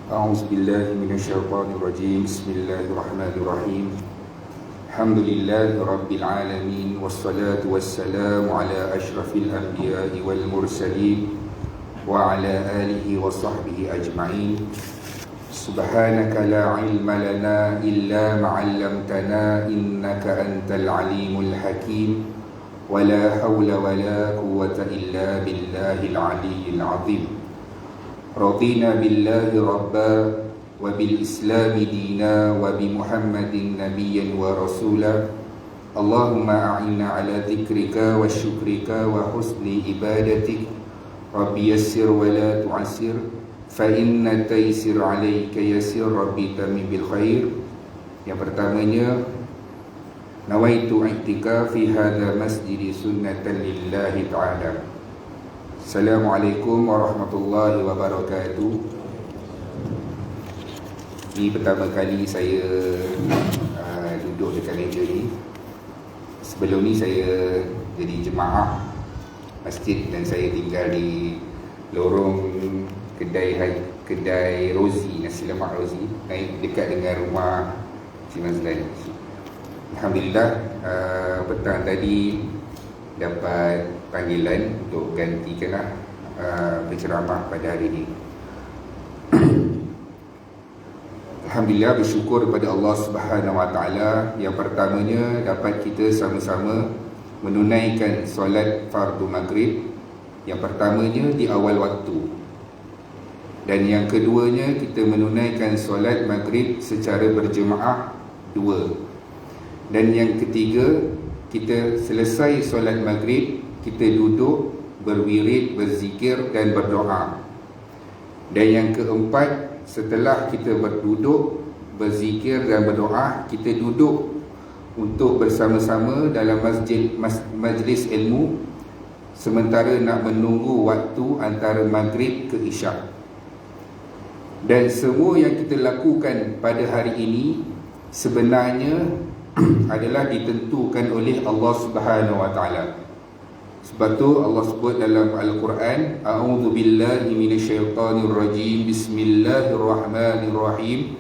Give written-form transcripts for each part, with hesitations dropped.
أعوذ بالله من الشيطان الرجيم. بسم الله الرحمن الرحيم. الحمد لله رب العالمين، والصلاة والسلام على أشرف الأنبياء والمرسلين وعلى آله وصحبه أجمعين. سبحانك لا علم لنا إلا ما علمتنا إنك أنت العليم الحكيم، ولا حول ولا قوة إلا بالله العلي العظيم. رضينا بالله ربا وبالإسلام دينا وبمحمد نبيا ورسولا. اللهم أعنا على ذكرك وشكرك وحسن عبادتك. ربي يسر ولا تعسر، فإن التيسير عليك يسير. ربي تمم بالخير. Yang pertamanya, nawaitu i'tikaf fi hadha masjid sunnatan lillahi ta'ala. Assalamualaikum warahmatullahi wabarakatuh. Ini pertama kali saya duduk dekat meja ni. Sebelum ni saya jadi jemaah masjid dan saya tinggal di lorong kedai Rozi, nasi lemak Rozi, dekat dengan rumah Cik Mazlan. Alhamdulillah, petang tadi dapat panggilan untuk gantikanlah berceramah pada hari ini. Alhamdulillah, bersyukur kepada Allah Subhanahu Wa Taala. Yang pertamanya, dapat kita sama-sama menunaikan solat fardu maghrib. Yang pertamanya di awal waktu, dan yang keduanya kita menunaikan solat maghrib secara berjemaah 2. Dan yang ketiga, kita selesai solat maghrib, kita duduk berwirid, berzikir dan berdoa. Dan yang keempat, setelah kita berduduk, berzikir dan berdoa, kita duduk untuk bersama-sama dalam majlis ilmu, sementara nak menunggu waktu antara maghrib ke isyak. Dan semua yang kita lakukan pada hari ini sebenarnya adalah ditentukan oleh Allah Subhanahu Wa Taala. Sebab tu Allah sebut dalam Al-Quran, A'udzu billahi minasyaitonir rajim. Bismillahirrahmanirrahim.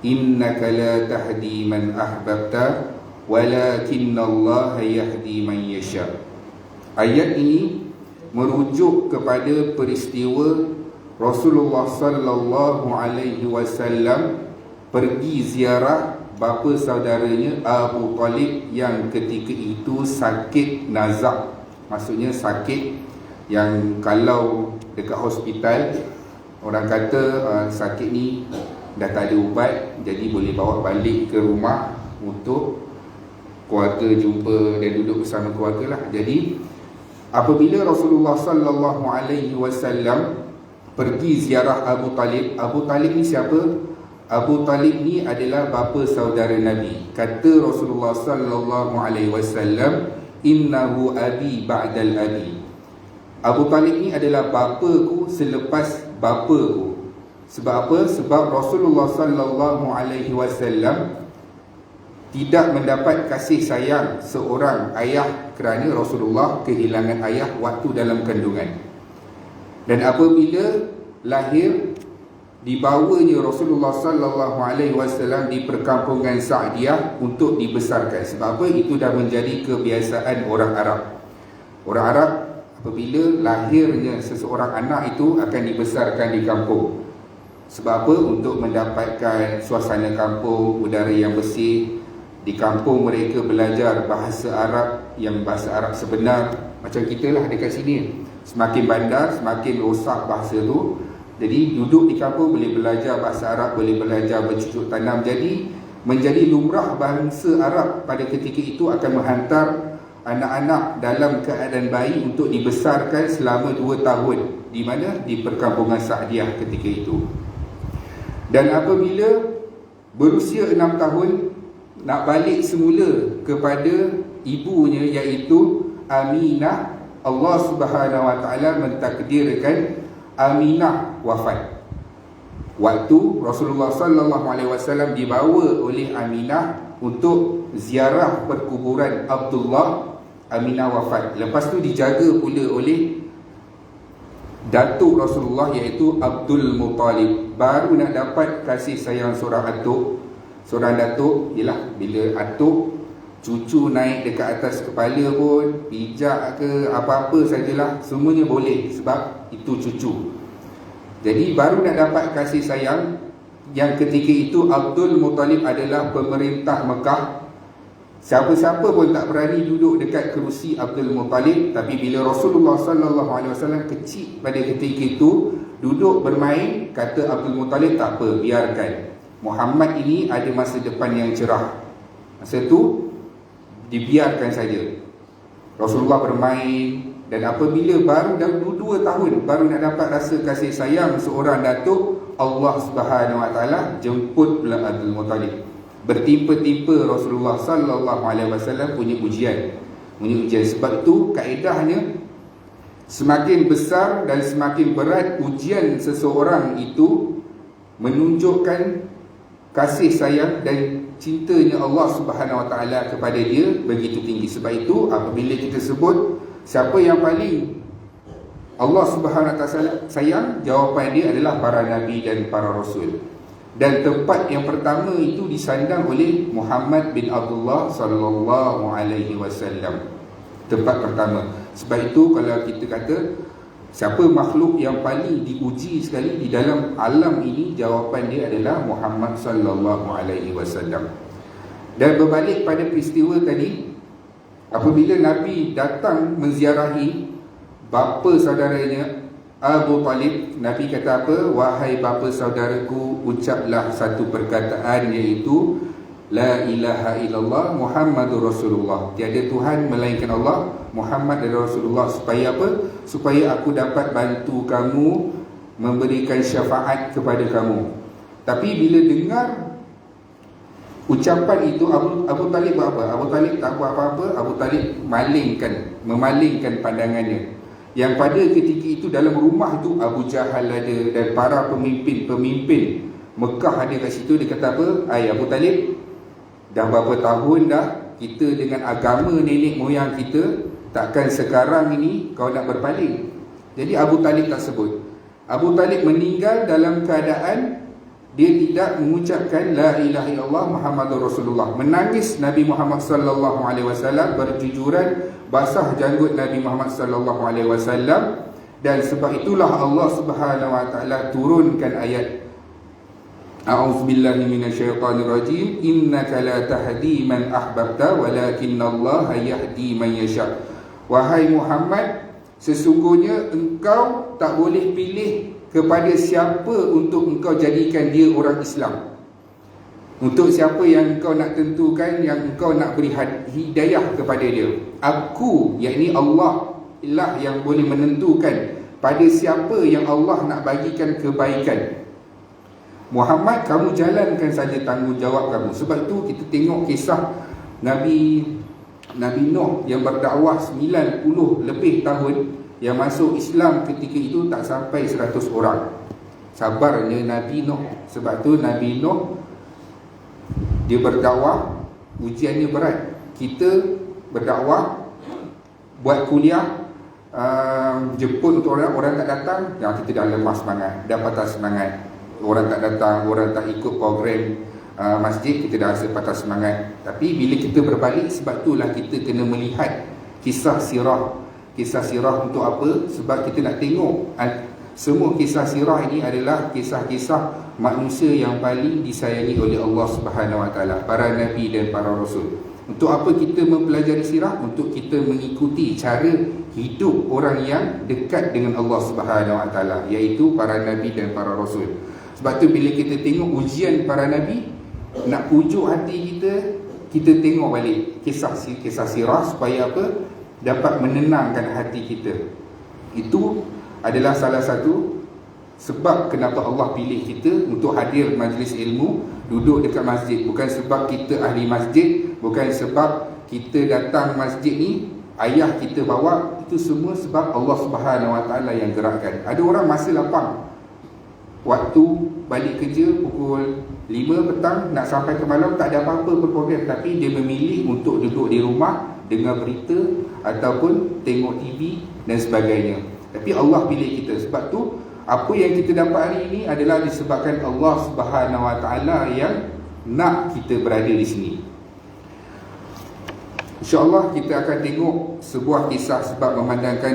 Innaka la tahdi man ahbabta, walakinnallaha yahdi man yasha. Ayat ini merujuk kepada peristiwa Rasulullah sallallahu alaihi wasallam pergi ziarah bapa saudaranya Abu Talib yang ketika itu sakit nazak. Maksudnya sakit yang kalau dekat hospital orang kata sakit ni dah tak ada ubat, jadi boleh bawa balik ke rumah untuk keluarga jumpa dan duduk bersama keluarga lah. Jadi apabila Rasulullah sallallahu alaihi wasallam pergi ziarah Abu Talib. Abu Talib ni siapa? Abu Talib ni adalah bapa saudara Nabi. Kata Rasulullah sallallahu alaihi wasallam, innahu abi ba'dal abi. Abu Talib ni adalah bapaku selepas bapaku. Sebab apa? Sebab Rasulullah sallallahu alaihi wasallam tidak mendapat kasih sayang seorang ayah kerana Rasulullah kehilangan ayah waktu dalam kandungan. Dan apabila lahir, dibawanya Rasulullah sallallahu alaihi wasallam di perkampungan Sa'diyah untuk dibesarkan. Sebab apa? Itu dah menjadi kebiasaan orang Arab. Orang Arab apabila lahirnya seseorang anak itu akan dibesarkan di kampung. Sebab apa? Untuk mendapatkan suasana kampung, udara yang bersih. Di kampung mereka belajar bahasa Arab yang bahasa Arab sebenar. Macam kita lah dekat sini. Semakin bandar, semakin rosak bahasa tu. Jadi duduk di kampung boleh belajar bahasa Arab, boleh belajar bercucuk tanam. Jadi menjadi lumrah bangsa Arab pada ketika itu akan menghantar anak-anak dalam keadaan bayi untuk dibesarkan selama 2 tahun. Di mana? Di perkampungan Sa'diyah ketika itu. Dan apabila berusia 6 tahun, nak balik semula kepada ibunya, iaitu Aminah, Allah Subhanahu Wa Taala mentakdirkan Aminah wafat. Waktu Rasulullah sallallahu alaihi wasallam dibawa oleh Aminah untuk ziarah perkuburan Abdullah, Aminah wafat. Lepas tu dijaga pula oleh datuk Rasulullah iaitu Abdul Muttalib. Baru nak dapat kasih sayang seorang atuk, seorang datuk, ialah bila atuk cucu naik dekat atas kepala pun, pijak ke apa-apa sajalah, semuanya boleh sebab itu cucu. Jadi baru nak dapat kasih sayang. Yang ketika itu Abdul Muttalib adalah pemerintah Mekah. Siapa-siapa pun tak berani duduk dekat kerusi Abdul Muttalib. Tapi bila Rasulullah SAW kecil pada ketika itu, duduk bermain, kata Abdul Muttalib, tak apa, biarkan. Muhammad ini ada masa depan yang cerah. Masa tu dibiarkan saja. Rasulullah bermain. Dan apabila baru dah 2 tahun baru nak dapat rasa kasih sayang seorang datuk, Allah Subhanahu Wa Taala jemput pula Abdul Muttalib. Bertimpa-timpa Rasulullah SAW punya ujian. Sebab itu kaedahnya, semakin besar dan semakin berat ujian seseorang itu, menunjukkan kasih sayang dan cintanya Allah Subhanahu Wa Taala kepada dia begitu tinggi. Sebab itu apabila kita sebut siapa yang paling Allah Subhanahu Wa Taala sayang, jawapan dia adalah para nabi dan para rasul. Dan tempat yang pertama itu disandang oleh Muhammad bin Abdullah sallallahu alaihi wasallam. Tempat pertama. Sebab itu kalau kita kata siapa makhluk yang paling diuji sekali di dalam alam ini, jawapan dia adalah Muhammad sallallahu alaihi wasallam. Dan berbalik pada peristiwa tadi, apabila Nabi datang menziarahi bapa saudaranya Abu Talib, Nabi kata apa? Wahai bapa saudaraku, ucaplah satu perkataan, iaitu La ilaha illallah Muhammadur Rasulullah. Tiada Tuhan melainkan Allah, Muhammad adalah Rasulullah. Supaya apa? Supaya aku dapat bantu kamu, memberikan syafaat kepada kamu. Tapi bila dengar ucapan itu, Abu Talib buat apa? Abu Talib tak buat apa-apa. Abu Talib memalingkan pandangannya. Yang pada ketika itu dalam rumah itu Abu Jahal ada dan para pemimpin Mekah ada kat situ. Dia kata apa? Abu Talib, dah berapa tahun dah kita dengan agama nenek moyang kita, takkan sekarang ini kau nak berpaling? Jadi Abu Talib tak sebut. Abu Talib meninggal dalam keadaan dia tidak mengucapkan La ilaha illallah Muhammadur Rasulullah. Menangis Nabi Muhammad sallallahu alaihi wasallam, berjujuran, basah janggut Nabi Muhammad sallallahu alaihi wasallam. Dan sebab itulah Allah Subhanahu wa taala turunkan ayat A'udzubillahi minasyaitonirrajim, innaka la tahdi man ahbabta walakinallaha yahdi man yasha. Wahai Muhammad, sesungguhnya engkau tak boleh pilih kepada siapa untuk engkau jadikan dia orang Islam. Untuk siapa yang engkau nak tentukan, yang engkau nak beri hidayah kepada dia. Aku, yakni Allah lah yang boleh menentukan pada siapa yang Allah nak bagikan kebaikan. Muhammad, kamu jalankan saja tanggungjawab kamu. Sebab itu kita tengok kisah Nabi Nuh yang berdakwah 90 lebih tahun, yang masuk Islam ketika itu tak sampai 100 orang. Sabarnya Nabi Nuh. Sebab tu Nabi Nuh dia berdakwah, ujiannya berat. Kita berdakwah, buat kuliah, jemput untuk orang tak datang, kita dah lemah semangat, dah patah semangat. Orang tak datang, orang tak ikut program masjid, kita dah rasa patah semangat. Tapi bila kita berbalik, sebab itulah kita kena melihat kisah sirah untuk apa? Sebab kita nak tengok semua kisah sirah ini adalah kisah-kisah manusia yang paling disayangi oleh Allah Subhanahu Wa Taala, para nabi dan para rasul. Untuk apa kita mempelajari sirah? Untuk kita mengikuti cara hidup orang yang dekat dengan Allah Subhanahu Wa Taala, iaitu para nabi dan para rasul. Sebab tu bila kita tengok ujian para nabi, nak pujuk hati kita tengok balik kisah sirah supaya apa? Dapat menenangkan hati kita. Itu adalah salah satu sebab kenapa Allah pilih kita untuk hadir majlis ilmu, duduk dekat masjid. Bukan sebab kita ahli masjid, bukan sebab kita datang masjid ni ayah kita bawa. Itu semua sebab Allah Subhanahu Wa Taala yang gerakkan. Ada orang masa lapang, waktu balik kerja pukul 5 petang nak sampai ke malam, tak ada apa-apa berprogram, tapi dia memilih untuk duduk di rumah, dengar berita ataupun tengok TV dan sebagainya. Tapi Allah pilih kita. Sebab tu apa yang kita dapat hari ini adalah disebabkan Allah Subhanahu Wa Taala yang nak kita berada di sini. InsyaAllah kita akan tengok sebuah kisah, sebab memandangkan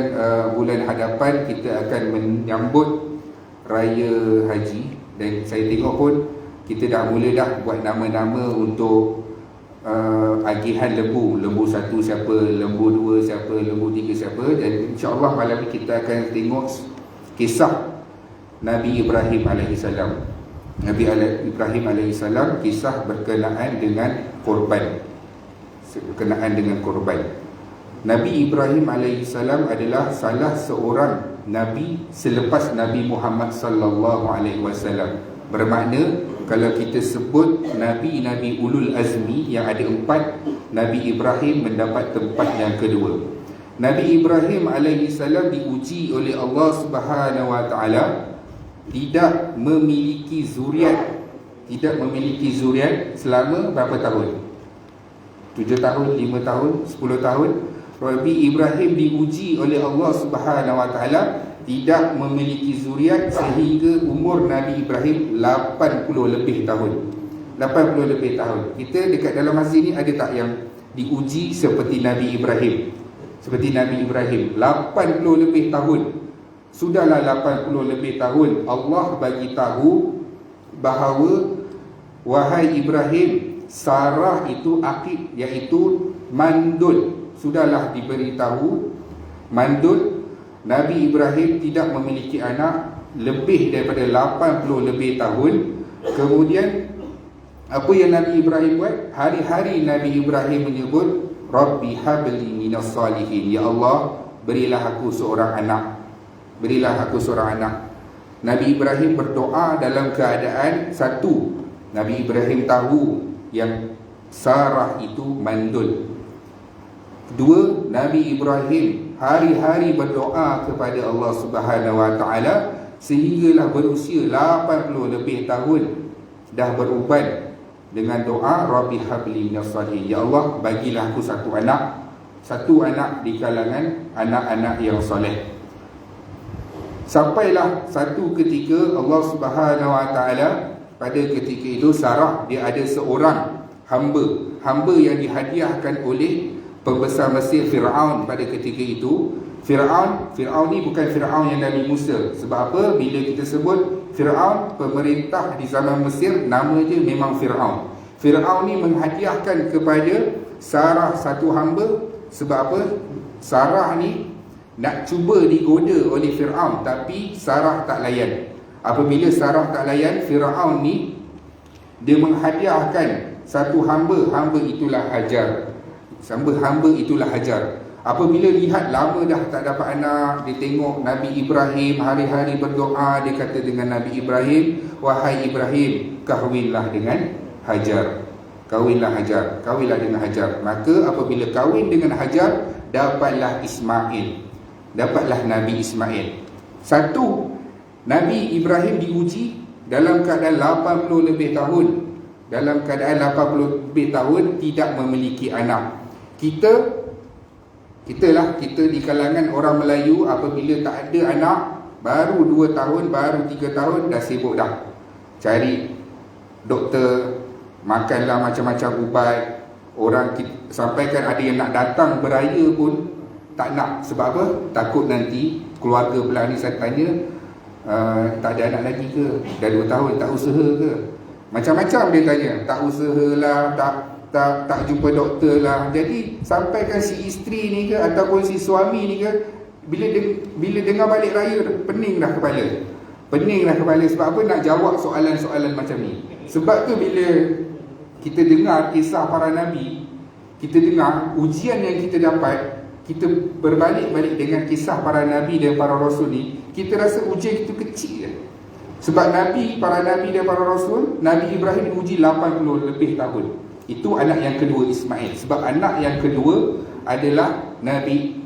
bulan hadapan kita akan menyambut Raya Haji. Dan saya tengok pun kita dah mula dah buat nama-nama untuk agihan lembu. Lembu satu siapa, lembu dua siapa, lembu tiga siapa. Dan insyaAllah malam ni kita akan tengok kisah Nabi Ibrahim AS. Nabi Ibrahim AS, kisah berkenaan dengan korban. Berkenaan dengan korban. Nabi Ibrahim AS adalah salah seorang Nabi selepas Nabi Muhammad sallallahu alaihi wasallam. Bermakna kalau kita sebut Nabi-Nabi Ulul Azmi yang ada 4, Nabi Ibrahim mendapat tempat yang kedua. Nabi Ibrahim AS diuji oleh Allah Subhanahu Wa Taala tidak memiliki zuriat. Tidak memiliki zuriat selama berapa tahun? 7 tahun, 5 tahun, 10 tahun. Nabi Ibrahim diuji oleh Allah Subhanahu Wa Taala tidak memiliki zuriat sehingga umur Nabi Ibrahim 80 lebih tahun. 80 lebih tahun. Kita dekat dalam masjid ni ada tak yang diuji seperti Nabi Ibrahim? Seperti Nabi Ibrahim 80 lebih tahun. Sudahlah 80 lebih tahun Allah bagi tahu bahawa wahai Ibrahim, Sarah itu akik, iaitu mandul. Sudahlah diberitahu mandul. Nabi Ibrahim tidak memiliki anak lebih daripada 80 lebih tahun. Kemudian apa yang Nabi Ibrahim buat? Hari-hari Nabi Ibrahim menyebut, Rabbi habli minas salihin. Ya Allah, berilah aku seorang anak. Berilah aku seorang anak. Nabi Ibrahim berdoa dalam keadaan satu, Nabi Ibrahim tahu yang Sarah itu mandul. Kedua, Nabi Ibrahim hari-hari berdoa kepada Allah Subhanahu Wa Taala sehinggalah berusia 80 lebih tahun dah beruban dengan doa Rabbi habli minas salihin. Ya Allah, bagilah aku satu anak di kalangan anak-anak yang soleh. Sampailah satu ketika Allah Subhanahu Wa Taala, pada ketika itu Sarah dia ada seorang hamba yang dihadiahkan oleh pembesar Mesir Firaun pada ketika itu. Firaun ni bukan Firaun yang Nabi Musa. Sebab apa? Bila kita sebut Firaun, pemerintah di zaman Mesir, nama dia memang Firaun. Firaun ni menghadiahkan kepada Sarah satu hamba. Sebab apa? Sarah ni nak cuba digoda oleh Firaun, tapi Sarah tak layan. Apabila Sarah tak layan, Firaun ni dia menghadiahkan satu hamba itulah Hajar. Hamba itulah Hajar. Apabila lihat lama dah tak dapat anak, dia tengok Nabi Ibrahim hari-hari berdoa, dia kata dengan Nabi Ibrahim, wahai Ibrahim, kahwinlah dengan Hajar. Kahwinlah dengan Hajar. Maka apabila kahwin dengan Hajar, dapatlah Ismail. Dapatlah Nabi Ismail. Satu, Nabi Ibrahim diuji dalam keadaan 80 lebih tahun. Dalam keadaan 80 lebih tahun tidak memiliki anak. Kita di kalangan orang Melayu, apabila tak ada anak, baru 2 tahun, baru 3 tahun, dah sibuk dah cari doktor, makanlah macam-macam ubat. Orang sampaikan ada yang nak datang beraya pun tak nak. Sebab apa? Takut nanti keluarga belah ni saya tanya, tak ada anak lagi ke? Dah 2 tahun tak usaha ke? Macam-macam dia tanya. Tak usahalah, tak jumpa doktor lah. Jadi sampaikan si isteri ni ke ataupun si suami ni ke, bila dengar balik raya, pening dah kepala. Sebab apa? Nak jawab soalan-soalan macam ni. Sebab tu bila kita dengar kisah para Nabi, kita dengar ujian yang kita dapat, kita berbalik-balik dengan kisah para Nabi dan para Rasul ni, kita rasa ujian itu kecil je. Sebab para Nabi dan para Rasul, Nabi Ibrahim diuji 80 lebih tahun. Itu anak yang kedua, Ismail. Sebab anak yang kedua adalah Nabi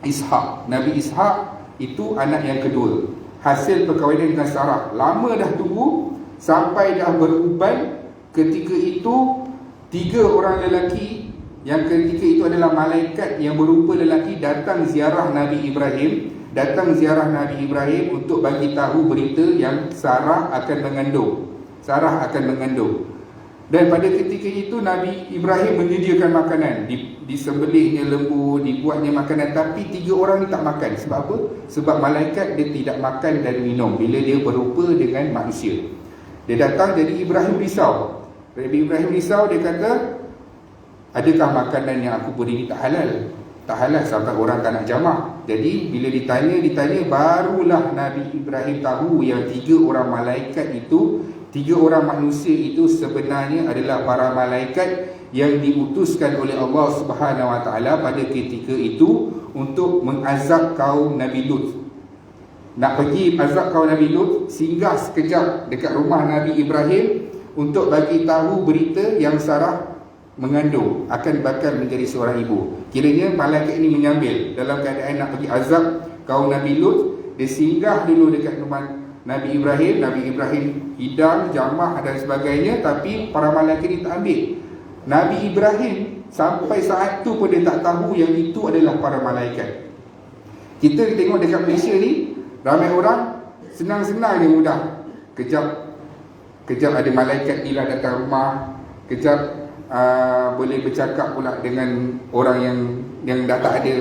Ishak. Nabi Ishak itu anak yang kedua, hasil perkahwinan dengan Sarah. Lama dah tunggu, sampai dah beruban. Ketika itu 3 orang lelaki, yang ketika itu adalah malaikat yang berupa lelaki, datang ziarah Nabi Ibrahim. datang ziarah Nabi Ibrahim untuk bagi tahu berita yang Sarah akan mengandung. Dan pada ketika itu Nabi Ibrahim menyediakan makanan, disembelihnya lembu, dibuatnya makanan, tapi 3 orang ni tak makan. Sebab apa? Sebab malaikat dia tidak makan dan minum bila dia berupa dengan manusia. Dia datang, jadi Ibrahim risau. Dia kata, adakah makanan yang aku beri ni tak halal? Tak halal sampai orang tak nak jamak. Jadi bila ditanya, barulah Nabi Ibrahim tahu yang 3 orang malaikat itu, 3 orang manusia itu sebenarnya adalah para malaikat yang diutuskan oleh Allah Subhanahu Wa Taala pada ketika itu untuk mengazab kaum Nabi Lut. Nak pergi azab kaum Nabi Lut, singgah sekejap dekat rumah Nabi Ibrahim untuk bagi tahu berita yang Sarah mengandung, akan bakal menjadi seorang ibu. Kiranya malaikat ini menyambil dalam keadaan nak pergi azab kaum Nabi Lut. Dia singgah dulu dekat rumah Nabi Ibrahim. Nabi Ibrahim hidang, jamah dan sebagainya, tapi para malaikat ini tak ambil. Nabi Ibrahim sampai saat tu pun dia tak tahu yang itu adalah para malaikat. Kita tengok dekat Malaysia ni, ramai orang senang-senang dia mudah. Kejap ada malaikat ni lah datang rumah, kejap boleh bercakap pula dengan orang yang dah tak ada.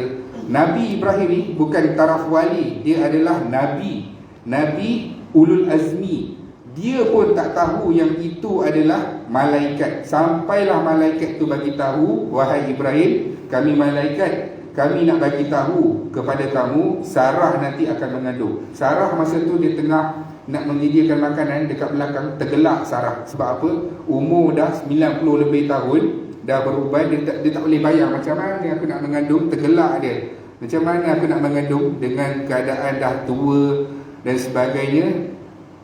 Nabi Ibrahim ni bukan taraf wali, dia adalah Nabi Ulul Azmi. Dia pun tak tahu yang itu adalah malaikat. Sampailah malaikat tu bagi tahu, wahai Ibrahim, kami malaikat, kami nak bagi tahu kepada kamu, Sarah nanti akan mengandung. Sarah masa tu dia tengah nak menyediakan makanan, dekat belakang tergelak Sarah. Sebab apa? Umur dah 90 lebih tahun, dah beruban, dia tak boleh bayang macam mana aku nak mengandung. Tergelak dia, macam mana aku nak mengandung dengan keadaan dah tua dan sebagainya.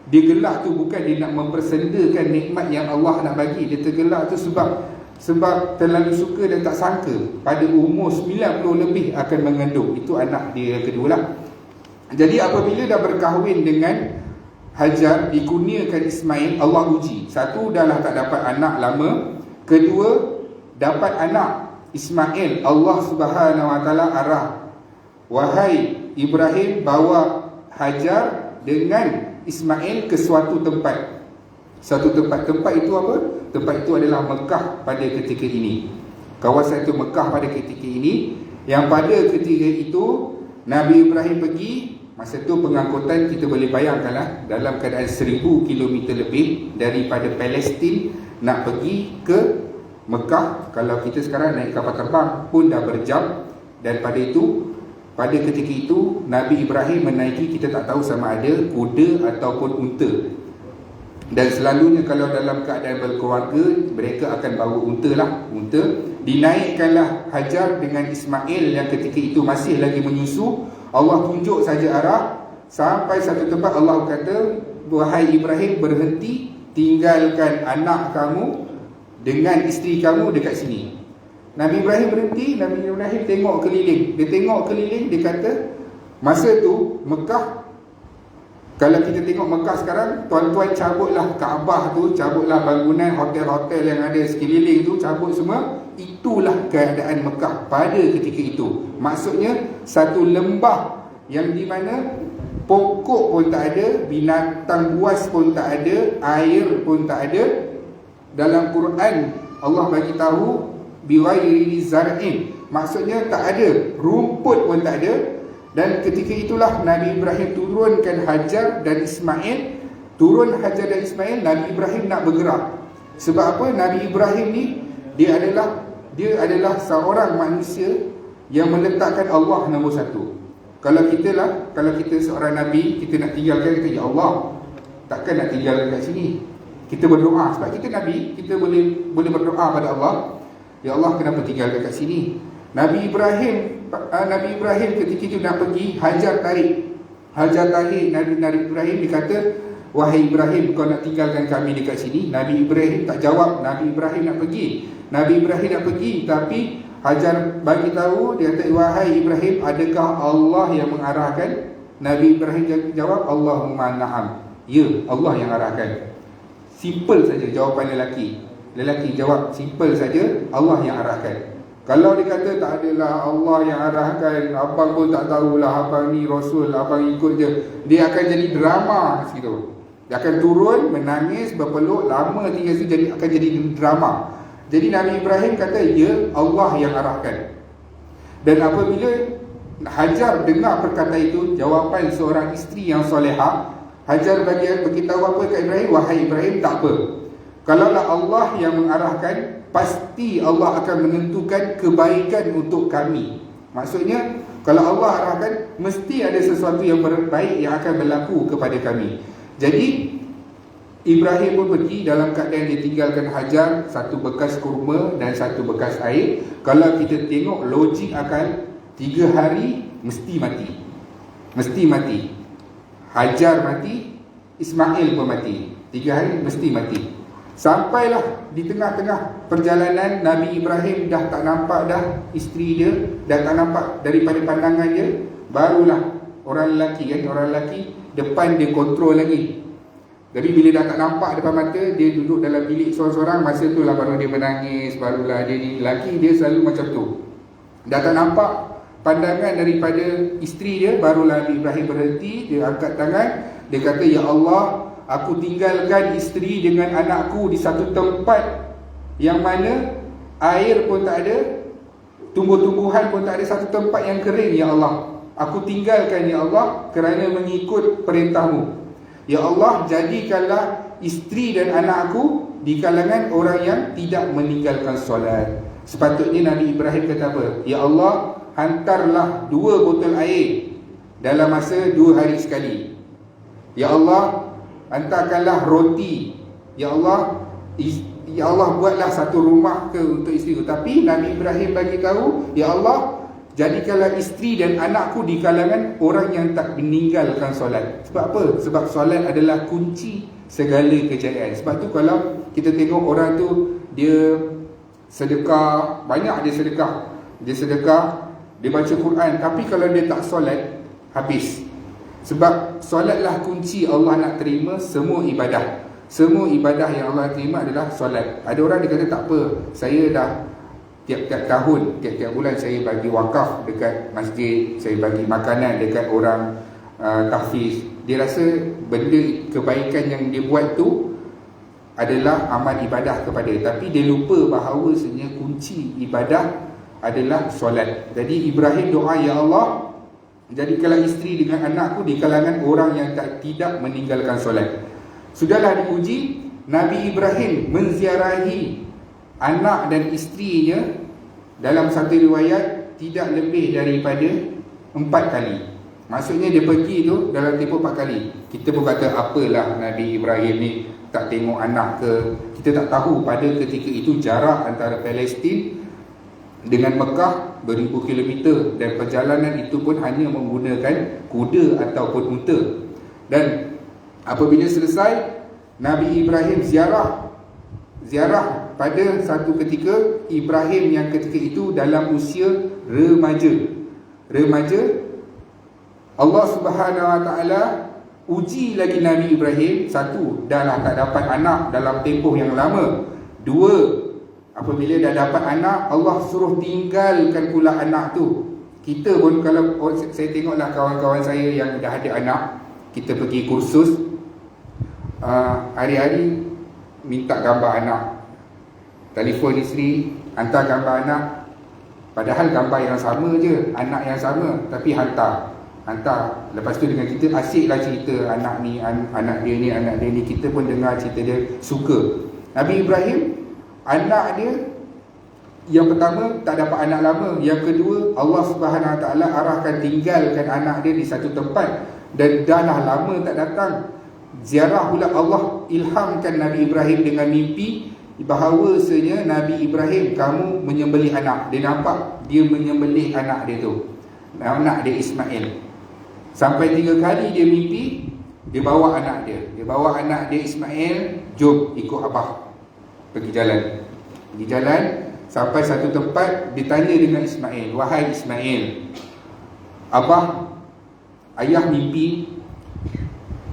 Dia gelak tu bukan dia nak mempersendakan nikmat yang Allah nak bagi. Dia tergelak tu sebab terlalu suka dan tak sangka pada umur 90 lebih akan mengandung. Itu anak dia yang kedua lah. Jadi apabila dah berkahwin dengan Hajar, dikurniakan Ismail, Allah uji. Satu, dah lah tak dapat anak lama. Kedua, dapat anak Ismail, Allah Subhanahu Wa Taala arah, wahai Ibrahim, bawa Hajar dengan Ismail ke suatu tempat. Tempat itu apa? Tempat itu adalah Mekah pada ketika ini. Kawasan itu Mekah pada ketika ini. Yang pada ketika itu Nabi Ibrahim pergi. Masa tu pengangkutan kita boleh bayangkanlah, dalam keadaan 1000 km lebih daripada Palestin nak pergi ke Mekah. Kalau kita sekarang naik kapal terbang pun dah berjam. Dan pada ketika itu Nabi Ibrahim menaiki, kita tak tahu sama ada kuda ataupun unta. Dan selalunya kalau dalam keadaan berkeluarga, mereka akan bawa unta. Dinaikkanlah Hajar dengan Ismail yang ketika itu masih lagi menyusu. Allah tunjuk saja arah. Sampai satu tempat Allah kata, wahai Ibrahim, berhenti, tinggalkan anak kamu dengan isteri kamu dekat sini. Nabi Ibrahim berhenti. Nabi Ibrahim tengok keliling. Dia kata, masa tu Mekah, kalau kita tengok Mekah sekarang, tuan-tuan cabutlah Kaabah tu, cabutlah bangunan hotel-hotel yang ada sekeliling tu, cabut semua. Itulah keadaan Mekah pada ketika itu. Maksudnya satu lembah yang di mana pokok pun tak ada, binatang buas pun tak ada, air pun tak ada. Dalam Quran Allah bagi tahu biwairi zar'in, maksudnya tak ada, rumput pun tak ada. Dan ketika itulah Nabi Ibrahim turunkan Hajar dan Ismail. Turun Hajar dan Ismail, Nabi Ibrahim nak bergerak. Sebab apa? Nabi Ibrahim ni dia adalah seorang manusia yang meletakkan Allah nombor satu. Kalau kita seorang Nabi, kita nak tinggalkan, kita, ya Allah, takkan nak tinggalkan kat sini. Kita berdoa, sebab kita Nabi, kita boleh berdoa pada Allah, ya Allah, kenapa tinggalkan kat sini? Nabi Ibrahim ketika itu nak pergi, Hajar tarik. Nabi Ibrahim dikata, wahai Ibrahim, kau nak tinggalkan kami dekat sini? Nabi Ibrahim tak jawab. Nabi Ibrahim nak pergi, tapi Hajar bagi tahu, dia kata, wahai Ibrahim, adakah Allah yang mengarahkan? Nabi Ibrahim jawab, Allahumma na'am. Ya, Allah yang arahkan. Simple saja jawapan lelaki. Lelaki jawab simple saja, Allah yang arahkan. Kalau dia kata tak adalah Allah yang arahkan, abang pun tak tahulah, abang ni Rasul, abang ikut je, dia akan jadi drama situ. Dia akan turun, menangis, berpeluk, lama tinggal situ, akan jadi drama. Jadi Nabi Ibrahim kata, ya Allah yang arahkan. Dan apabila Hajar dengar perkata itu, jawapan seorang isteri yang solehah, Hajar beritahu apa ke Ibrahim? Wahai Ibrahim, tak apa. Kalaulah Allah yang mengarahkan, pasti Allah akan menentukan kebaikan untuk kami. Maksudnya, kalau Allah arahkan, mesti ada sesuatu yang baik yang akan berlaku kepada kami. Jadi Ibrahim pun pergi dalam keadaan dia tinggalkan Hajar, satu bekas kurma dan satu bekas air. Kalau kita tengok logik akan 3 hari mesti mati. Mesti mati. Hajar mati, Ismail pun mati. 3 hari mesti mati. Sampailah di tengah-tengah perjalanan, Nabi Ibrahim dah tak nampak dah isteri dia, dah tak nampak daripada pandangan dia. Barulah orang lelaki depan dia kontrol lagi. Jadi bila dah tak nampak depan mata, dia duduk dalam bilik seorang-seorang. Masa tu lah baru dia menangis. Barulah dia ni lelaki, dia selalu macam tu. Dah tak nampak pandangan daripada isteri dia, barulah Nabi Ibrahim berhenti. Dia angkat tangan, dia kata, ya Allah, aku tinggalkan isteri dengan anakku di satu tempat yang mana air pun tak ada, tumbuh-tumbuhan pun tak ada, satu tempat yang kering, ya Allah. Aku tinggalkan, ya Allah, kerana mengikut perintahmu. Ya Allah, jadikanlah isteri dan anakku di kalangan orang yang tidak meninggalkan solat. Sepatutnya Nabi Ibrahim kata apa? Ya Allah, hantarlah 2 botol air dalam masa 2 hari sekali. Ya Allah, hantarkanlah roti. Ya Allah, buatlah satu rumah untuk isteri. Tapi Nabi Ibrahim bagi tahu, ya Allah, jadikanlah isteri dan anakku di kalangan orang yang tak meninggalkan solat. Sebab apa? Sebab solat adalah kunci segala kejayaan. Sebab tu kalau kita tengok orang tu, dia sedekah, banyak dia sedekah, dia baca Quran, tapi kalau dia tak solat, habis. Sebab solatlah kunci Allah nak terima semua ibadah. Semua ibadah yang Allah terima adalah solat. Ada orang dia kata, tak apa, saya dah tiap-tiap tahun, tiap-tiap bulan saya bagi wakaf dekat masjid, saya bagi makanan dekat orang tahfiz. Dia rasa benda kebaikan yang dia buat tu adalah amal ibadah kepada dia, tapi dia lupa bahawa sebenarnya kunci ibadah adalah solat. Jadi Ibrahim doa, ya Allah, jadikanlah isteri dengan anakku di kalangan orang yang tidak meninggalkan solat. Sudahlah diuji, Nabi Ibrahim menziarahi anak dan isterinya dalam satu riwayat tidak lebih daripada 4 kali. Maksudnya dia pergi tu dalam tempoh 4 kali. Kita pun kata, apalah Nabi Ibrahim ni tak tengok anak ke. Kita tak tahu pada ketika itu jarak antara Palestin dengan Mekah beribu kilometer, dan perjalanan itu pun hanya menggunakan kuda ataupun unta. Dan apabila selesai, Nabi Ibrahim ziarah pada satu ketika, Ibrahim yang ketika itu dalam usia remaja. Allah Subhanahu Wa Taala uji lagi Nabi Ibrahim. Satu, dah lah tak dapat anak dalam tempoh yang lama. 2, apabila dah dapat anak, Allah suruh tinggalkan pula anak tu. Kita pun kalau saya tengoklah kawan-kawan saya yang dah ada anak, kita pergi kursus, hari-hari minta gambar anak, telefon isteri, hantar gambar anak. Padahal gambar yang sama je, anak yang sama, tapi hantar. Lepas tu dengan kita asyiklah cerita anak ni, anak dia ni, kita pun dengar cerita dia, suka. Nabi Ibrahim, anak dia yang pertama tak dapat anak lama, yang kedua Allah Subhanahu Wa Taala arahkan tinggalkan anak dia di satu tempat, dan dah lama tak datang. Ziarah pula Allah ilhamkan Nabi Ibrahim dengan mimpi bahawasanya Nabi Ibrahim, kamu menyembelih anak. Dia nampak dia menyembelih anak dia tu, anak dia Ismail. Sampai 3 kali dia mimpi, dia bawa anak dia Ismail, jom ikut abah pergi jalan. Sampai satu tempat, ditanya dengan Ismail, wahai Ismail, abah, ayah mimpi.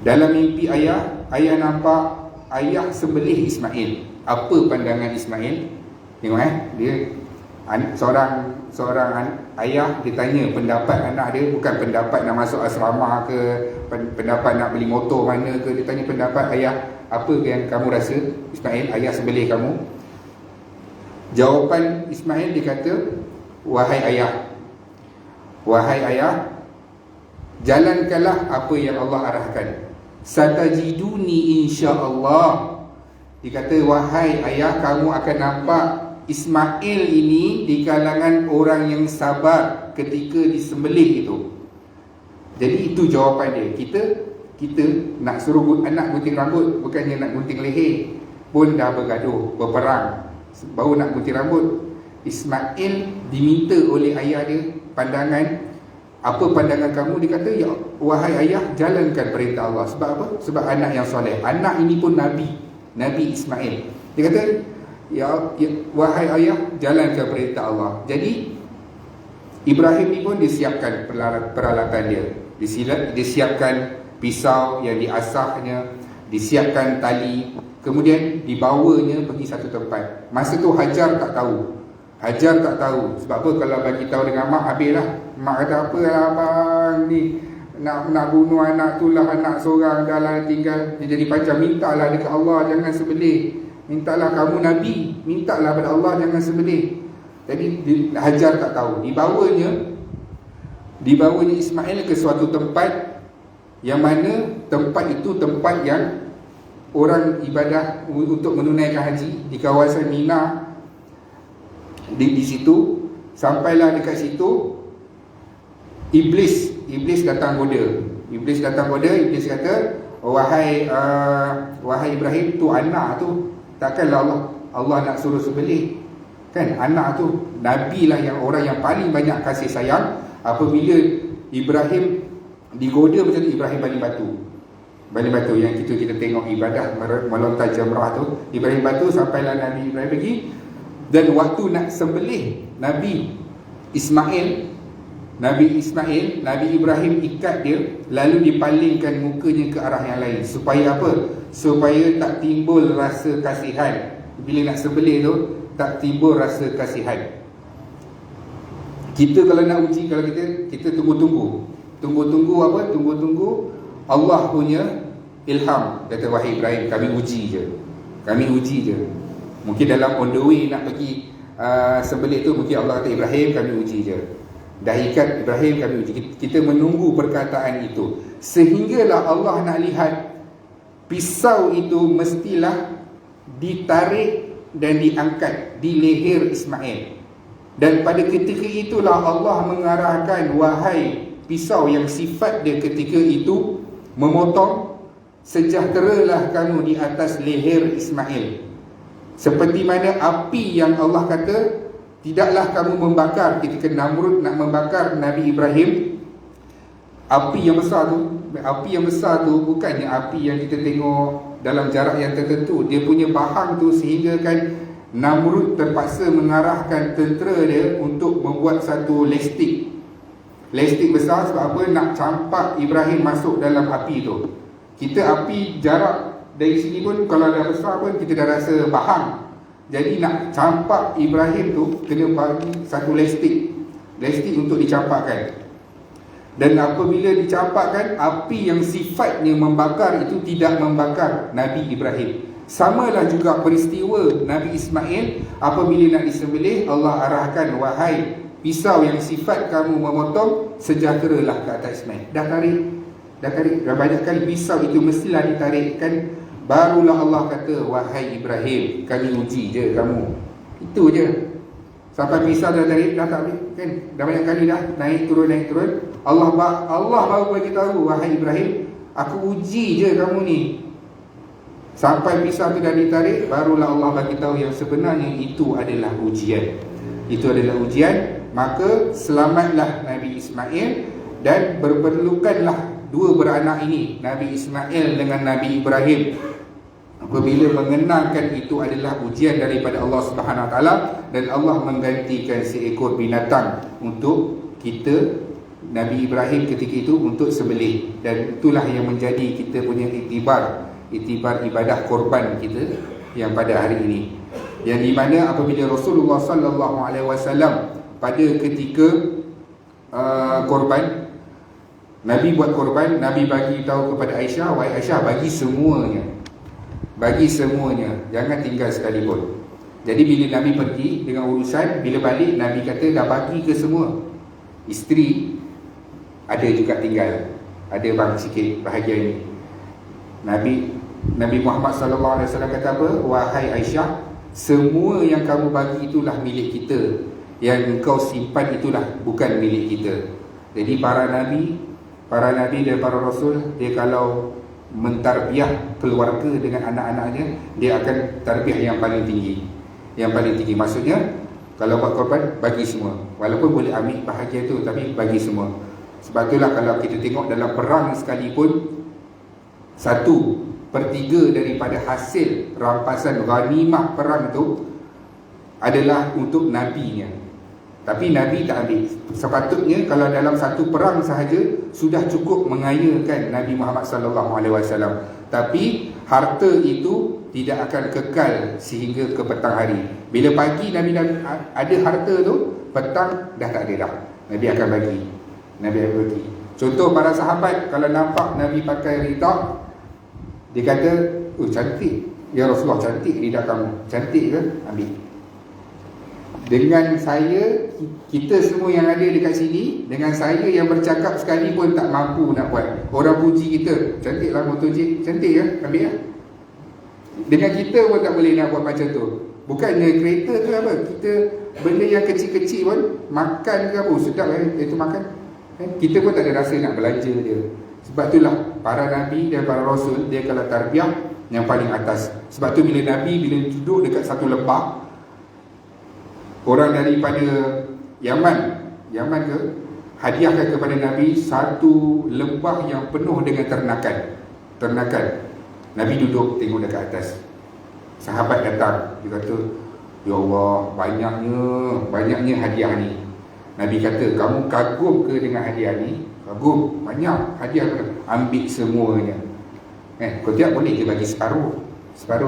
Dalam mimpi ayah nampak ayah sembelih Ismail. Apa pandangan Ismail? Tengok dia Seorang ayah ditanya pendapat anak dia, bukan pendapat nak masuk asrama ke, pendapat nak beli motor mana ke, dia tanya pendapat ayah, apa yang kamu rasa Ismail, ayah sembelih kamu? Jawapan Ismail, dia kata, wahai ayah, jalankanlah apa yang Allah arahkan. Satajiduni insya-Allah. Dia kata, wahai ayah, kamu akan nampak Ismail ini di kalangan orang yang sabar ketika disembelih itu. Jadi itu jawapan dia. Kita nak suruh anak gunting rambut, bukannya nak gunting leher, pun dah bergaduh, berperang, baru nak gunting rambut. Ismail diminta oleh ayah dia pandangan. Apa pandangan kamu? Dia kata, ya wahai ayah, jalankan perintah Allah. Sebab apa? Sebab anak yang soleh. Anak ini pun Nabi Ismail. Dia kata, ya wahai ayah, jalankan perintah Allah. Jadi Ibrahim ni pun disiapkan peralatan dia. Disiapkan pisau yang diasahnya, disiapkan tali, kemudian dibawanya pergi satu tempat. Masa tu Hajar tak tahu. Sebab apa? Kalau bagi tahu dengan mak, habislah. Mak kata, apa lah abang ni, nak bunuh anak tu lah, anak seorang dah lah tinggal. Dia jadi macam, mintalah dekat Allah, jangan sembelih. Mintalah, kamu Nabi, mintalah pada Allah, jangan sembelih. Jadi Hajar tak tahu. Dibawanya Ismail ke suatu tempat, yang mana tempat itu tempat yang orang ibadah untuk menunaikan haji, di kawasan Mina. Di situ, sampailah dekat situ, Iblis datang goda. Iblis kata, wahai Ibrahim, tu anak tu, takkanlah Allah nak suruh sembelih, kan? Anak tu, Nabi lah, yang orang yang paling banyak kasih sayang. Apabila Ibrahim digoda macam tu, Ibrahim baling batu yang kita tengok ibadah melontar jamrah tu. Ibrahim batu, sampailah Nabi Ibrahim pergi. Dan waktu nak sembelih Nabi Ismail, Nabi Ibrahim ikat dia, lalu dipalingkan mukanya ke arah yang lain. Supaya apa? Supaya tak timbul rasa kasihan. Bila nak sembelih tu, tak timbul rasa kasihan. Kita kalau nak uji, kalau kita tunggu apa? Tunggu Allah punya ilham. Kata, wahai Ibrahim, kami uji je. Mungkin dalam on the way nak pergi sembelih tu, mungkin Allah kata, Ibrahim, kami uji je. Dah ikat Ibrahim, kami uji. Kita menunggu perkataan itu, sehinggalah Allah nak lihat pisau itu mestilah ditarik dan diangkat di leher Ismail. Dan pada ketika itulah Allah mengarahkan, wahai pisau yang sifat dia ketika itu memotong, sejahteralah kamu di atas leher Ismail. Seperti mana api yang Allah kata, tidaklah kamu membakar ketika Namrud nak membakar Nabi Ibrahim. Api yang besar tu bukannya api yang kita tengok dalam jarak yang tertentu. Dia punya bahan tu sehingga kan Namrud terpaksa mengarahkan tentera dia untuk membuat satu lestik besar. Sebab apa? Nak campak Ibrahim masuk dalam api tu. Kita api jarak dari sini pun kalau dah besar pun kita dah rasa bahang. Jadi nak campak Ibrahim tu, kena bagi satu lestik untuk dicampakkan. Dan apabila dicampakkan, api yang sifatnya membakar itu tidak membakar Nabi Ibrahim. Samalah juga peristiwa Nabi Ismail. Apabila nak disembelih, Allah arahkan, wahai pisau yang sifat kamu memotong, sejahteralah ke atas Ismail. Dah tarik. Banyak kali pisau itu mestilah ditarikkan. Barulah Allah kata, wahai Ibrahim, kami uji je kamu. Itu je. Sampai pisau dah tarik, dah tak boleh, kan? Dah banyak kali dah naik turun. Allah baru bagi tahu, wahai Ibrahim, aku uji je kamu ni. Sampai pisau tu dah ditarik, barulah Allah bagi tahu yang sebenarnya itu adalah ujian. Maka selamatlah Nabi Ismail, dan berpelukanlah dua beranak ini, Nabi Ismail dengan Nabi Ibrahim. Apabila mengenangkan itu adalah ujian daripada Allah Subhanahu Wa Taala, dan Allah menggantikan seekor binatang untuk kita, Nabi Ibrahim ketika itu, untuk sembelih. Dan itulah yang menjadi kita punya iktibar ibadah korban kita yang pada hari ini. yang di mana apabila Rasulullah sallallahu alaihi wasallam pada ketika korban, Nabi buat korban, Nabi bagi tahu kepada Aisyah, wahai Aisyah, bagi semuanya. Bagi semuanya, jangan tinggal sekalipun. Jadi bila Nabi pergi dengan urusan, bila balik Nabi kata dah bagi ke semua. Isteri ada juga tinggal, ada bang sikit bahagian ini. Nabi Muhammad sallallahu alaihi wasallam kata apa? Wahai Aisyah, semua yang kamu bagi itulah milik kita. Yang engkau simpan itulah bukan milik kita. Jadi para nabi dan para rasul, dia kalau mentarbiah keluarga dengan anak-anaknya, dia akan tarbiah yang paling tinggi. Yang paling tinggi maksudnya, kalau buat korban, bagi semua. Walaupun boleh ambil bahagian tu, tapi bagi semua. Sebab itulah kalau kita tengok dalam perang sekalipun, 1/3 daripada hasil rampasan ghanimah perang tu adalah untuk nabinya. Tapi Nabi tak ambil. Sepatutnya kalau dalam satu perang sahaja sudah cukup mengayakan Nabi Muhammad sallallahu alaihi wasallam. Tapi harta itu tidak akan kekal sehingga ke petang hari. Bila pagi Nabi ada harta tu, petang dah tak ada dah. Nabi akan bagi. Contoh para sahabat kalau nampak Nabi pakai rida, dia kata, "Oh cantik. Ya Rasulullah, cantik rida kamu. Cantik ke? Ambil." Dengan saya, kita semua yang ada dekat sini, dengan saya yang bercakap sekali pun tak mampu nak buat. Orang puji kita, cantiklah motor Cik, cantik ya, ambil ya. Dengan kita pun tak boleh nak buat macam tu. Bukannya kereta tu apa, kita benda yang kecil-kecil pun, makan ke apa, sedap itu makan. Kita pun tak ada rasa nak belanja dia. Sebab itulah para Nabi dan para Rasul, dia kalau tarbiyah yang paling atas. Sebab tu bila Nabi, bila duduk dekat satu lembah, orang daripada Yaman ke, hadiahkan kepada Nabi satu lembah yang penuh dengan ternakan. Nabi duduk tengok dekat atas. Sahabat datang, dia kata, "Ya Allah, banyaknya hadiah ni." Nabi kata, "Kamu kagum ke dengan hadiah ni?" "Kagum, banyak hadiah." "Ambil semuanya." Kau tiap boleh ke bagi separuh,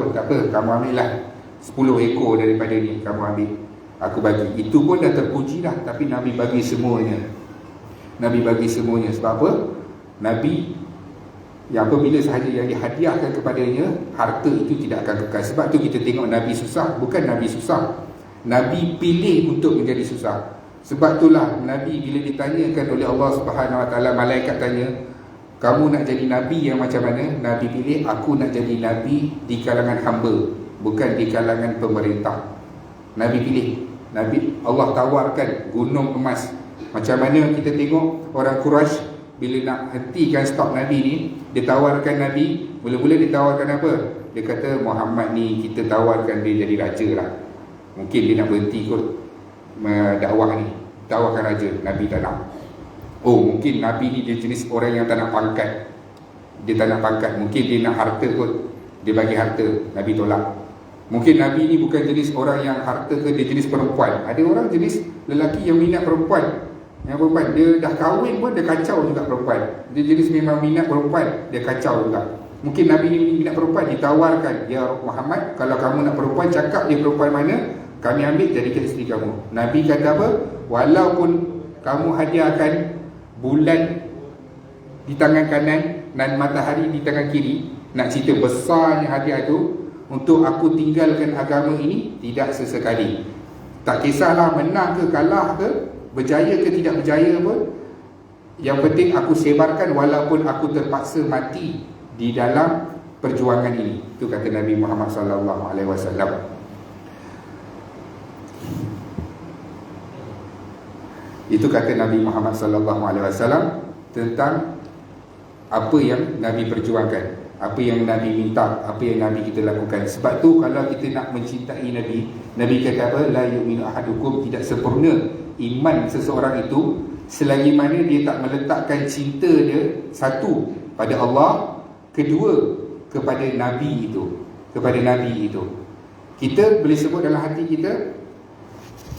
tak apa, kamu ambillah 10 ekor daripada ni, kamu ambil, aku bagi. Itu pun dah terpuji dah. Tapi Nabi bagi semuanya. Sebab apa? Nabi yang apabila sahaja yang dihadiahkan kepadanya, harta itu tidak akan kekal. Sebab tu kita tengok Nabi susah. Bukan Nabi susah, Nabi pilih untuk menjadi susah. Sebab itulah Nabi bila ditanyakan oleh Allah Subhanahu Wa Taala, malaikat tanya, "Kamu nak jadi Nabi yang macam mana?" Nabi pilih, "Aku nak jadi Nabi di kalangan hamba, bukan di kalangan pemerintah." Nabi pilih. Allah tawarkan gunung emas. Macam mana kita tengok orang Quraisy bila nak hentikan stop Nabi ni, dia tawarkan Nabi. Mula-mula dia tawarkan apa? Dia kata, "Muhammad ni kita tawarkan dia jadi raja lah. Mungkin dia nak berhenti kot dakwah ni, tawarkan raja." Nabi tak nak. Oh, mungkin Nabi ni dia jenis orang yang tak nak pangkat. Mungkin dia nak harta kot, dia bagi harta. Nabi tolak. Mungkin Nabi ni bukan jenis orang yang harta ke, dia jenis perempuan. Ada orang jenis lelaki yang minat perempuan. Dia dah kahwin pun dia kacau juga perempuan. Dia jenis memang minat perempuan, dia kacau juga. Mungkin Nabi ni minat perempuan, ditawarkan, "Ya Muhammad, kalau kamu nak perempuan, cakap dia perempuan mana, kami ambil jadikan isteri kamu." Nabi kata apa? Walaupun kamu hadiahkan bulan di tangan kanan dan matahari di tangan kiri, nak cerita besarnya hadiah itu, untuk aku tinggalkan agama ini tidak sesekali. Tak kisahlah menang ke kalah ke, berjaya ke tidak berjaya pun, yang penting aku sebarkan walaupun aku terpaksa mati di dalam perjuangan ini. Itu kata Nabi Muhammad sallallahu alaihi wasallam. Itu kata Nabi Muhammad sallallahu alaihi wasallam tentang apa yang Nabi perjuangkan, apa yang Nabi minta, apa yang Nabi kita lakukan. Sebab tu kalau kita nak mencintai Nabi kata apa? La yu'minu ahadukum, tidak sempurna iman seseorang itu selagi mana dia tak meletakkan cinta dia, satu pada Allah, kedua kepada Nabi itu. Kita boleh sebut dalam hati kita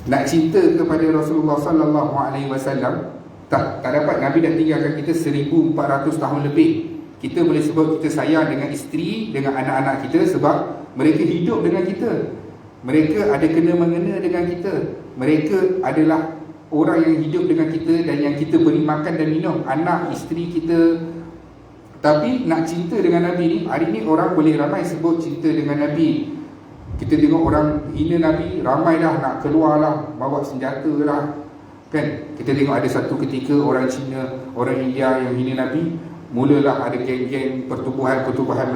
nak cinta kepada Rasulullah sallallahu alaihi wasallam, tak dapat. Nabi dah tinggalkan kita 1400 tahun lebih. Kita boleh sebut kita sayang dengan isteri, dengan anak-anak kita sebab mereka hidup dengan kita. Mereka ada kena-mengena dengan kita. Mereka adalah orang yang hidup dengan kita dan yang kita beri makan dan minum, anak, isteri kita. Tapi nak cinta dengan Nabi ni, hari ni orang boleh ramai sebut cinta dengan Nabi. Kita tengok orang hina Nabi, ramai dah nak keluar lah, bawa senjata lah, kan? Kita tengok ada satu ketika orang Cina, orang India yang hina Nabi, mulalah ada geng-geng pertubuhan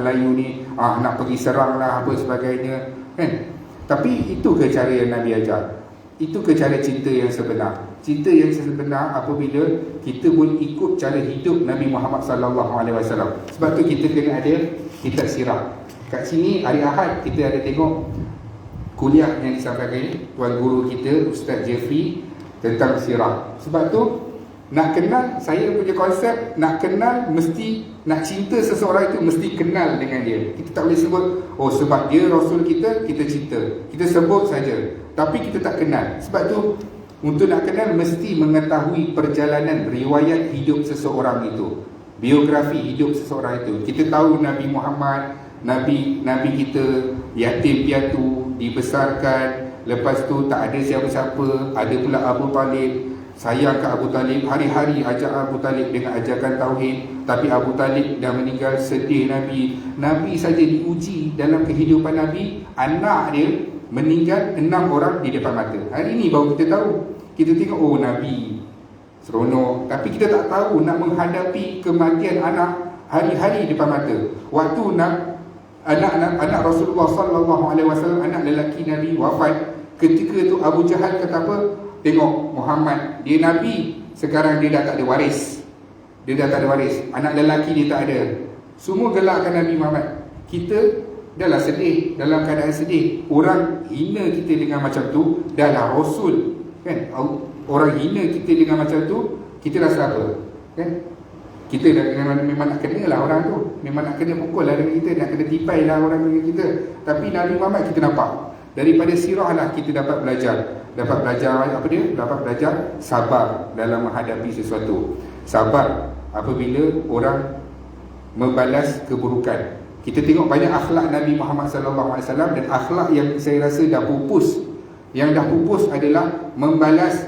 Melayu ni nak pergi serang lah, apa sebagainya, kan? Tapi itu ke cara yang Nabi ajar? Itu ke cara cinta yang sebenar? Cinta yang sebenar apabila kita boleh ikut cara hidup Nabi Muhammad SAW. Sebab tu kita kena ada kitab sirah. Kat sini hari Ahad kita ada tengok kuliah yang disampaikan tuan guru kita Ustaz Jeffrey tentang sirah. Sebab tu nak kenal, saya punya konsep nak kenal mesti, nak cinta seseorang itu mesti kenal dengan dia. Kita tak boleh sebut oh sebab dia Rasul kita, kita cinta. Kita sebut saja tapi kita tak kenal. Sebab tu untuk nak kenal mesti mengetahui perjalanan riwayat hidup seseorang itu, biografi hidup seseorang itu. Kita tahu Nabi Muhammad, Nabi kita yatim piatu, dibesarkan, lepas tu tak ada siapa-siapa, ada pula Abu Talib, sayang ke Abu Talib, hari-hari ajak Abu Talib dengan ajakan tauhid, tapi Abu Talib dah meninggal, sedih Nabi saja diuji dalam kehidupan Nabi, anak dia meninggal 6 orang di depan mata. Hari ni baru kita tahu. Kita tengok oh Nabi seronok, tapi kita tak tahu nak menghadapi kematian anak hari-hari depan mata. Waktu anak Rasulullah SAW, anak lelaki Nabi wafat, ketika tu Abu Jahal kata apa? Tengok Muhammad, dia Nabi, sekarang dia dah tak ada waris. Dia dah tak ada waris, anak lelaki dia tak ada. Semua gelakkan Nabi Muhammad. Kita dahlah sedih, dalam keadaan sedih. Orang hina kita dengan macam tu, dahlah Rasul, kan? Orang hina kita dengan macam tu, kita rasa apa? Kan? Kita memang nak kena lah orang tu, memang nak kena pukul lah dengan kita, nak kena tipai lah orang dengan kita. Tapi Nabi Muhammad kita nampak, daripada sirah lah kita dapat belajar apa dia? Dapat belajar sabar dalam menghadapi sesuatu. Sabar apabila orang membalas keburukan. Kita tengok banyak akhlak Nabi Muhammad SAW, dan akhlak yang saya rasa dah pupus. Yang dah pupus adalah membalas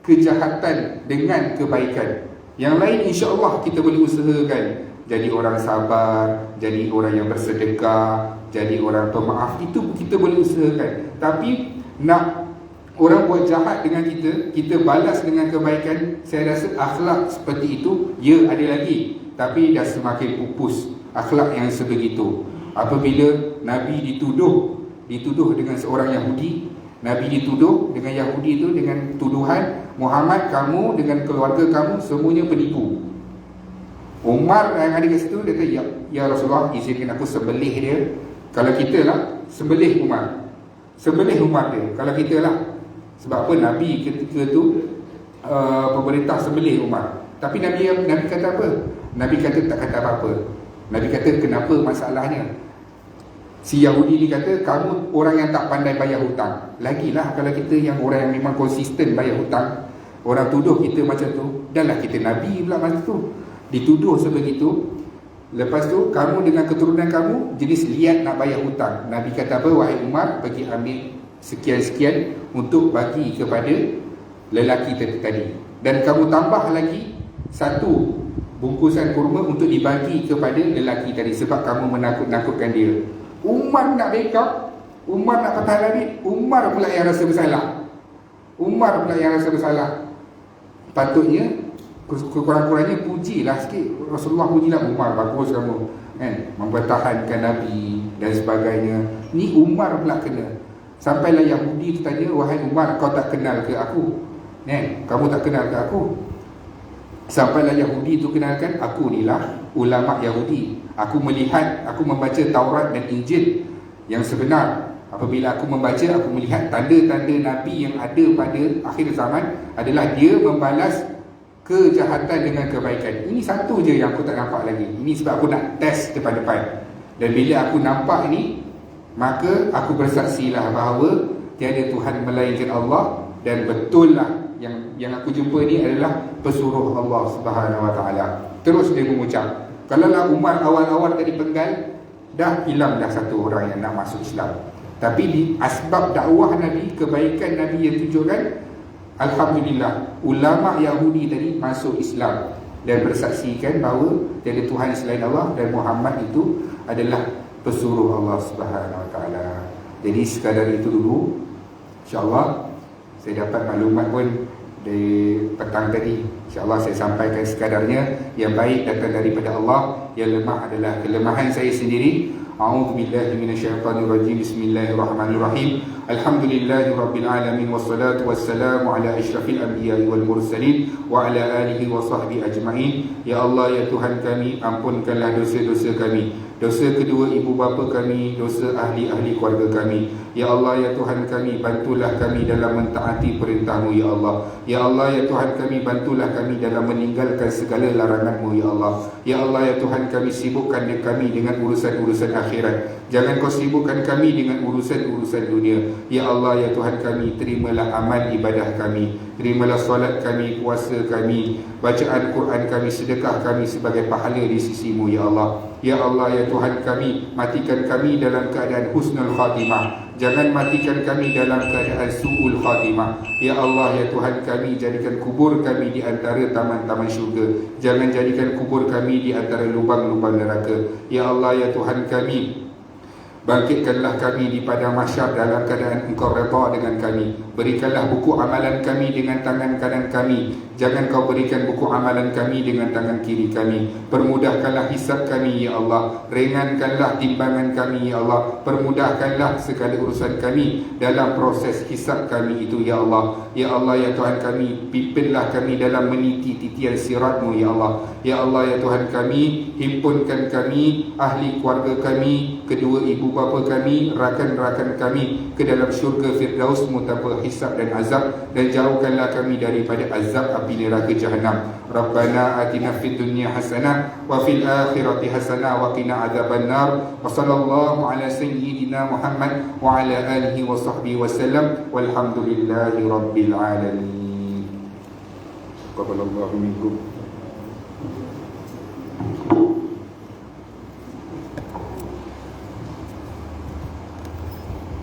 kejahatan dengan kebaikan. Yang lain insya-Allah kita boleh usahakan jadi orang sabar, jadi orang yang bersedekah, jadi orang pemaaf, itu kita boleh usahakan. Tapi nak orang buat jahat dengan kita, kita balas dengan kebaikan, saya rasa akhlak seperti itu ya ada lagi, tapi dah semakin pupus akhlak yang sebegitu. Apabila Nabi dituduh dengan seorang Yahudi, Nabi dituduh dengan Yahudi itu dengan tuduhan Muhammad, kamu dengan keluarga kamu semuanya penipu. Umar yang ada kat situ dia kata, ya Rasulullah, izinkan aku sembelih dia. Kalau kita lah, sembelih Umar dia, kalau kita lah. Sebab apa? Nabi ketika tu pemerintah sembelih Umar. Tapi Nabi kata apa? Nabi kata tak kata apa-apa. Nabi kata kenapa masalahnya? Si Yahudi ni kata, kamu orang yang tak pandai bayar hutang. Lagilah kalau kita yang orang yang memang konsisten bayar hutang, orang tuduh kita macam tu, dahlah kita Nabi pula masa tu dituduh sebegitu. Lepas tu kamu dengan keturunan kamu jenis liat nak bayar hutang. Nabi kata apa? Wahai Umar, pergi ambil sekian-sekian untuk bagi kepada lelaki tadi, dan kamu tambah lagi satu bungkusan kurma untuk dibagi kepada lelaki tadi, sebab kamu menakut-nakutkan dia. Umar nak backup, Umar nak patah Nabi, Umar pula yang rasa bersalah. Patutnya kurang-kurangnya pujilah sikit, Rasulullah pujilah Umar, bagus kamu, kan, mempertahankan Nabi dan sebagainya. Ni Umar pula kena. Sampailah Yahudi tu tanya, wahai Umar, kau tak kenal ke aku? Kamu tak kenal ke aku? Sampailah Yahudi tu kenalkan, aku ni lah ulama Yahudi. Aku melihat, aku membaca Taurat dan Injil yang sebenar. Apabila aku membaca, aku melihat tanda-tanda Nabi yang ada pada akhir zaman adalah dia membalas kejahatan dengan kebaikan. Ini satu je yang aku tak nampak lagi. Ini sebab aku nak test depan-depan. Dan bila aku nampak ini, maka aku bersaksilah bahawa tiada Tuhan melainkan Allah, dan betul lah yang aku jumpa ni adalah pesuruh Allah Subhanahu Wa Taala. Terus dia mengucap, kalau lah Umar awal-awal tadi penggal, dah hilang dah satu orang yang nak masuk Islam. Tapi di asbab dakwah Nabi, kebaikan Nabi yang tunjukkan, alhamdulillah, ulama Yahudi tadi masuk Islam dan bersaksikan bahawa tiada Tuhan selain Allah dan Muhammad itu adalah pesuruh Allah Subhanahu Wa Taala. Jadi sekadar itu dulu, insya-Allah saya dapat maklumat pun di petang tadi. InsyaAllah saya sampaikan sekadarnya. Yang baik datang daripada Allah, yang lemah adalah kelemahan saya sendiri. A'udzubillahi minasyaitonirrajim. Bismillahirrahmanirrahim. Alhamdulillahirabbil alamin wassalatu wassalamu ala asyrafil anbiya'i wal mursalin wa ala alihi wa sahbihi ajma'in. Ya Allah, ya Tuhan kami, ampunkanlah dosa-dosa kami, dosa kedua ibu bapa kami, dosa ahli-ahli keluarga kami. Ya Allah, ya Tuhan kami, bantulah kami dalam mentaati perintah-Mu, ya Allah. Ya Allah, ya Tuhan kami, bantulah kami dalam meninggalkan segala larangan-Mu, ya Allah. Ya Allah, ya Tuhan kami, sibukkan kami dengan urusan-urusan akhirat. Jangan Kau sibukkan kami dengan urusan-urusan dunia. Ya Allah, ya Tuhan kami, terimalah amal ibadah kami, terimalah solat kami, puasa kami, bacaan Quran kami, sedekah kami sebagai pahala di sisi-Mu, ya Allah. Ya Allah, ya Tuhan kami, matikan kami dalam keadaan husnul khatimah. Jangan matikan kami dalam keadaan su'ul khatimah. Ya Allah, ya Tuhan kami, jadikan kubur kami di antara taman-taman syurga. Jangan jadikan kubur kami di antara lubang-lubang neraka. Ya Allah, ya Tuhan kami, bangkitkanlah kami di padang mahsyar dalam keadaan Engkau redha dengan kami. Berikanlah buku amalan kami dengan tangan kanan kami. Jangan Kau berikan buku amalan kami dengan tangan kiri kami. Permudahkanlah hisab kami, ya Allah. Ringankanlah timbangan kami, ya Allah. Permudahkanlah segala urusan kami dalam proses hisab kami itu, ya Allah. Ya Allah, ya Tuhan kami, pimpinlah kami dalam meniti titian sirat-Mu, ya Allah. Ya Allah, ya Tuhan kami, himpunkan kami, ahli keluarga kami, kedua ibu bapa kami, rakan-rakan kami ke dalam syurga Firdaus-Mu tanpa hisab dan azab, dan jauhkanlah kami daripada azab api neraka Jahannam. Rabbana atina fid dunya hasanah wa fil akhirati hasanah wa qina adzabannar. Wa sallallahu ala sayyidina Muhammad wa ala alihi wa sahbihi wasallam. Walhamdulillahi rabbil alamin. Qabalallahu minkum.